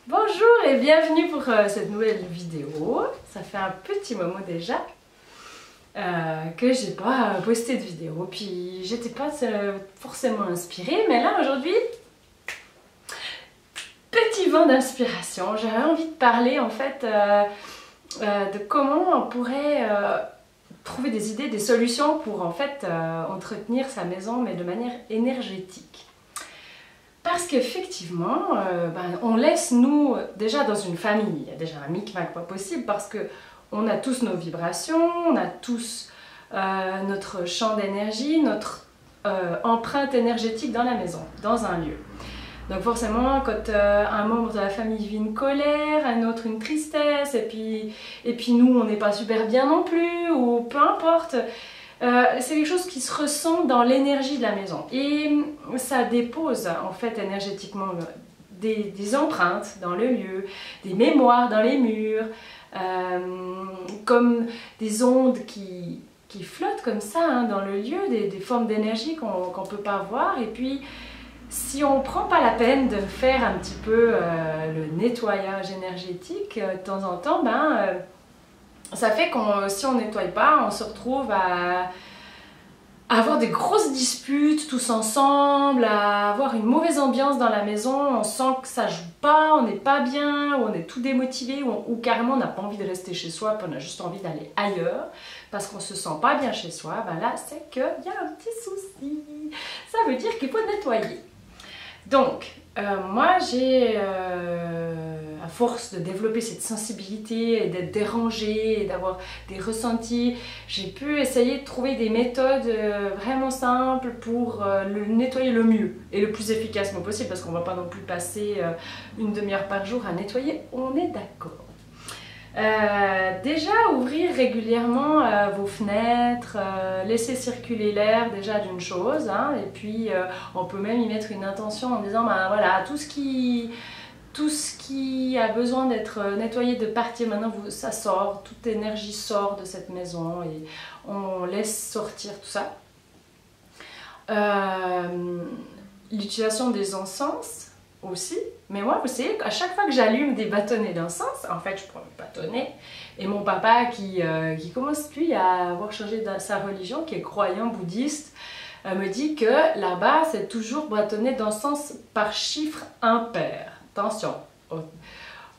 Bonjour et bienvenue pour cette nouvelle vidéo. Ça fait un petit moment déjà que j'ai pas posté de vidéo, puis j'étais pas forcément inspirée, mais là aujourd'hui, petit vent d'inspiration. J'avais envie de parler en fait de comment on pourrait trouver des idées, des solutions pour en fait entretenir sa maison, mais de manière énergétique. Parce qu'effectivement, on laisse nous, déjà dans une famille, il y a déjà un micmac pas possible parce que on a tous nos vibrations, on a tous notre champ d'énergie, notre empreinte énergétique dans la maison, dans un lieu. Donc forcément, quand un membre de la famille vit une colère, un autre une tristesse, et puis nous, on n'est pas super bien non plus, ou peu importe, c'est quelque chose qui se ressent dans l'énergie de la maison. Et ça dépose en fait énergétiquement des empreintes dans le lieu, des mémoires dans les murs, comme des ondes qui flottent comme ça hein, dans le lieu, des formes d'énergie qu'on ne peut pas voir. Et puis, si on ne prend pas la peine de faire un petit peu le nettoyage énergétique de temps en temps, ça fait que si on ne nettoie pas, on se retrouve à avoir des grosses disputes tous ensemble, à avoir une mauvaise ambiance dans la maison, on sent que ça joue pas, on n'est pas bien, ou on est tout démotivé, ou carrément on n'a pas envie de rester chez soi, puis on a juste envie d'aller ailleurs, parce qu'on se sent pas bien chez soi, là c'est qu'il y a un petit souci. Ça veut dire qu'il faut nettoyer. Donc, moi j'ai, à force de développer cette sensibilité et d'être dérangée et d'avoir des ressentis, j'ai pu essayer de trouver des méthodes vraiment simples pour le nettoyer le mieux et le plus efficacement possible parce qu'on ne va pas non plus passer une demi-heure par jour à nettoyer, on est d'accord. Déjà ouvrir régulièrement vos fenêtres, laisser circuler l'air déjà d'une chose hein, et puis on peut même y mettre une intention en disant voilà tout ce qui a besoin d'être nettoyé de partir maintenant ça sort, toute énergie sort de cette maison et on laisse sortir tout ça. L'utilisation des encens aussi, mais moi vous savez qu'à chaque fois que j'allume des bâtonnets d'encens, en fait je prends le bâtonnet et mon papa qui commence lui à avoir changé de sa religion, qui est croyant bouddhiste, me dit que là-bas c'est toujours bâtonnet d'encens par chiffre impair. Attention,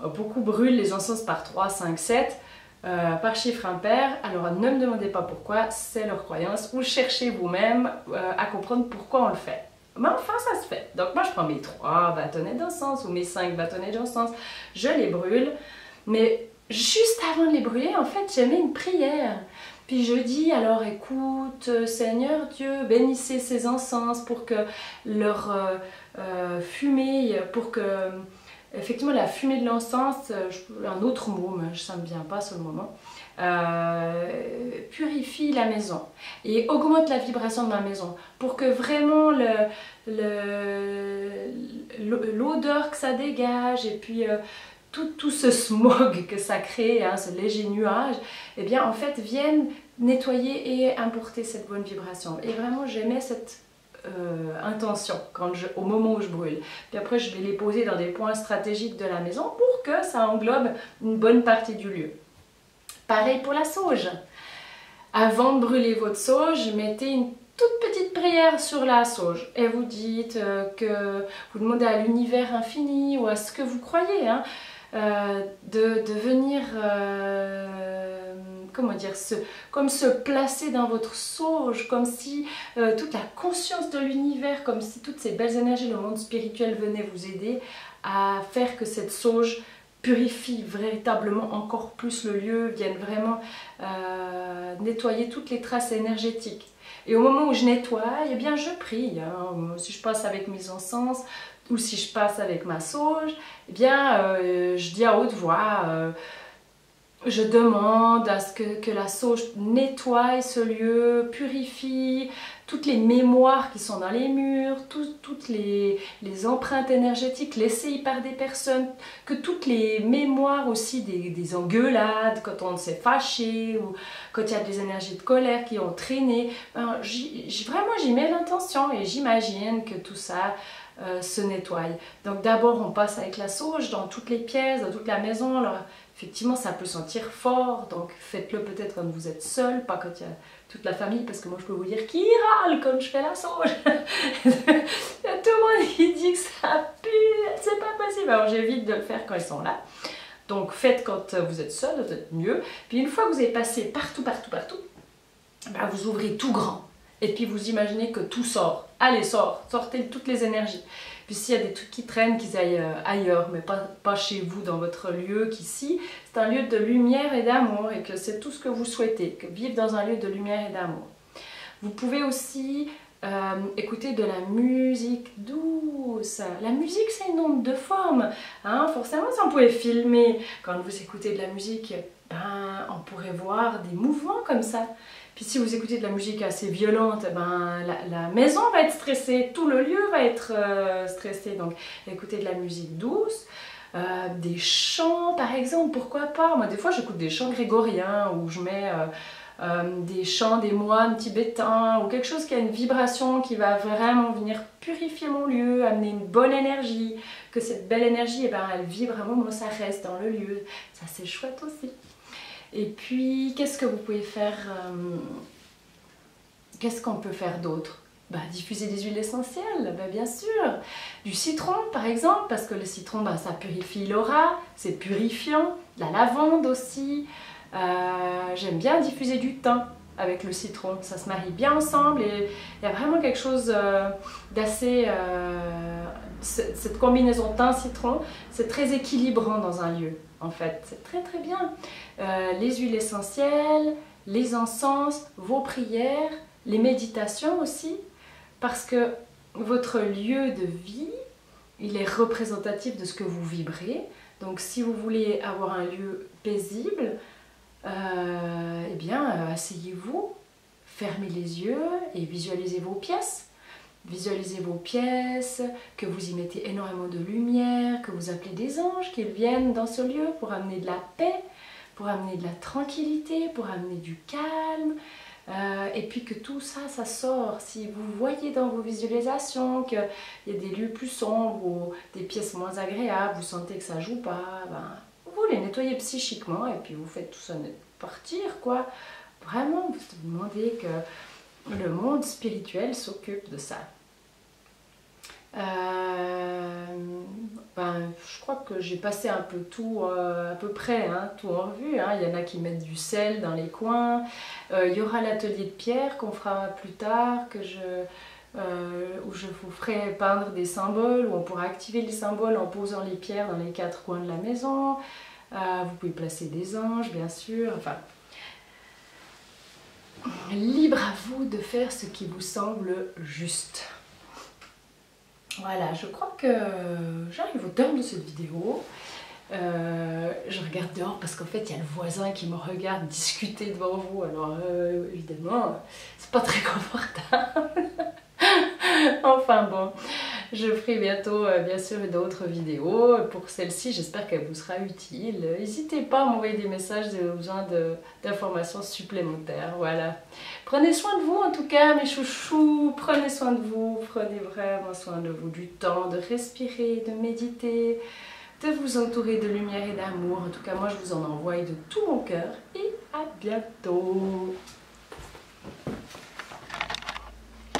beaucoup brûlent les encens par 3, 5, 7 par chiffre impair, alors ne me demandez pas pourquoi, c'est leur croyance, ou cherchez vous-même à comprendre pourquoi on le fait. Mais enfin ça se fait. Donc moi je prends mes 3 bâtonnets d'encens ou mes 5 bâtonnets d'encens, je les brûle, mais juste avant de les brûler en fait j'ai mis une prière. Puis je dis alors écoute Seigneur Dieu, bénissez ces encens pour que leur fumée, pour que effectivement la fumée de l'encens, un autre mot mais ça ne me vient pas sur le moment, purifie la maison et augmente la vibration de ma maison pour que vraiment l'odeur que ça dégage et puis tout ce smog que ça crée, hein, ce léger nuage, eh bien en fait viennent nettoyer et importer cette bonne vibration. Et vraiment j'aimais cette intention au moment où je brûle. Puis après je vais les poser dans des points stratégiques de la maison pour que ça englobe une bonne partie du lieu. Pareil pour la sauge. Avant de brûler votre sauge, mettez une toute petite prière sur la sauge et vous dites que vous demandez à l'univers infini ou à ce que vous croyez hein, de venir comment dire, comme se placer dans votre sauge, comme si toute la conscience de l'univers, comme si toutes ces belles énergies, le monde spirituel venaient vous aider à faire que cette sauge purifie véritablement encore plus le lieu, viennent vraiment nettoyer toutes les traces énergétiques. Et au moment où je nettoie, eh bien je prie. Hein. Si je passe avec mes encens ou si je passe avec ma sauge, eh bien je dis à haute voix, je demande à ce que la sauge nettoie ce lieu, purifie toutes les mémoires qui sont dans les murs, toutes les empreintes énergétiques laissées par des personnes, que toutes les mémoires aussi des engueulades, quand on s'est fâché ou quand il y a des énergies de colère qui ont traîné. Vraiment j'y mets l'intention et j'imagine que tout ça se nettoient. Donc d'abord on passe avec la sauge dans toutes les pièces, dans toute la maison. Alors effectivement ça peut sentir fort, donc faites-le peut-être quand vous êtes seul, pas quand il y a toute la famille, parce que moi je peux vous dire qui râle quand je fais la sauge. Tout le monde qui dit que ça pue, c'est pas possible. Alors j'évite de le faire quand ils sont là. Donc faites quand vous êtes seul, peut-être mieux. Puis une fois que vous avez passé partout, ben, vous ouvrez tout grand. Et puis vous imaginez que tout sort. Allez, sortez toutes les énergies. Puis s'il y a des trucs qui traînent, qu'ils aillent ailleurs, mais pas chez vous, dans votre lieu, qu'ici, c'est un lieu de lumière et d'amour, et que c'est tout ce que vous souhaitez, que vivre dans un lieu de lumière et d'amour. Vous pouvez aussi écouter de la musique douce. La musique, c'est une onde de forme. Hein? Forcément, si on pouvait filmer, quand vous écoutez de la musique, ben, on pourrait voir des mouvements comme ça. Puis si vous écoutez de la musique assez violente, ben, la maison va être stressée, tout le lieu va être stressé. Donc écoutez de la musique douce, des chants par exemple, pourquoi pas. Moi des fois j'écoute des chants grégoriens où je mets des chants des moines tibétains ou quelque chose qui a une vibration qui va vraiment venir purifier mon lieu, amener une bonne énergie, que cette belle énergie, eh ben, elle vibre à un moment, ça reste dans le lieu. Ça c'est chouette aussi. Et puis, qu'est-ce que vous pouvez faire qu'est-ce qu'on peut faire d'autre? Bah, diffuser des huiles essentielles, bah, bien sûr. Du citron, par exemple, parce que le citron, bah, ça purifie l'aura, c'est purifiant. La lavande aussi. J'aime bien diffuser du thym avec le citron. Ça se marie bien ensemble et il y a vraiment quelque chose d'assez... cette combinaison thym-citron, c'est très équilibrant dans un lieu. En fait, c'est très très bien. Les huiles essentielles, les encens, vos prières, les méditations aussi, parce que votre lieu de vie, il est représentatif de ce que vous vibrez. Donc si vous voulez avoir un lieu paisible, eh bien asseyez-vous, fermez les yeux et visualisez vos pièces. Visualisez vos pièces, que vous y mettez énormément de lumière, que vous appelez des anges qui viennent dans ce lieu pour amener de la paix, pour amener de la tranquillité, pour amener du calme. Et puis que tout ça, ça sort. Si vous voyez dans vos visualisations qu'il y a des lieux plus sombres ou des pièces moins agréables, vous sentez que ça joue pas, ben, vous les nettoyez psychiquement et puis vous faites tout ça partir, quoi. Vraiment, vous demandez que le monde spirituel s'occupe de ça. Ben, je crois que j'ai passé un peu tout, à peu près, hein, tout en revue. Hein. Il y en a qui mettent du sel dans les coins. Il y aura l'atelier de pierre qu'on fera plus tard, où je vous ferai peindre des symboles, où on pourra activer les symboles en posant les pierres dans les 4 coins de la maison. Vous pouvez placer des anges, bien sûr. Enfin, libre à vous de faire ce qui vous semble juste. Voilà, je crois que j'arrive au terme de cette vidéo. Je regarde dehors parce qu'en fait il y a le voisin qui me regarde discuter devant vous, alors évidemment c'est pas très confortable. Enfin bon, je ferai bientôt bien sûr d'autres vidéos. Pour celle-ci, j'espère qu'elle vous sera utile. N'hésitez pas à m'envoyer des messages si vous avez besoin d'informations supplémentaires. Voilà. Prenez soin de vous en tout cas, mes chouchous. Prenez soin de vous. Prenez vraiment soin de vous. Du temps de respirer, de méditer, de vous entourer de lumière et d'amour. En tout cas, moi je vous en envoie de tout mon cœur. Et à bientôt.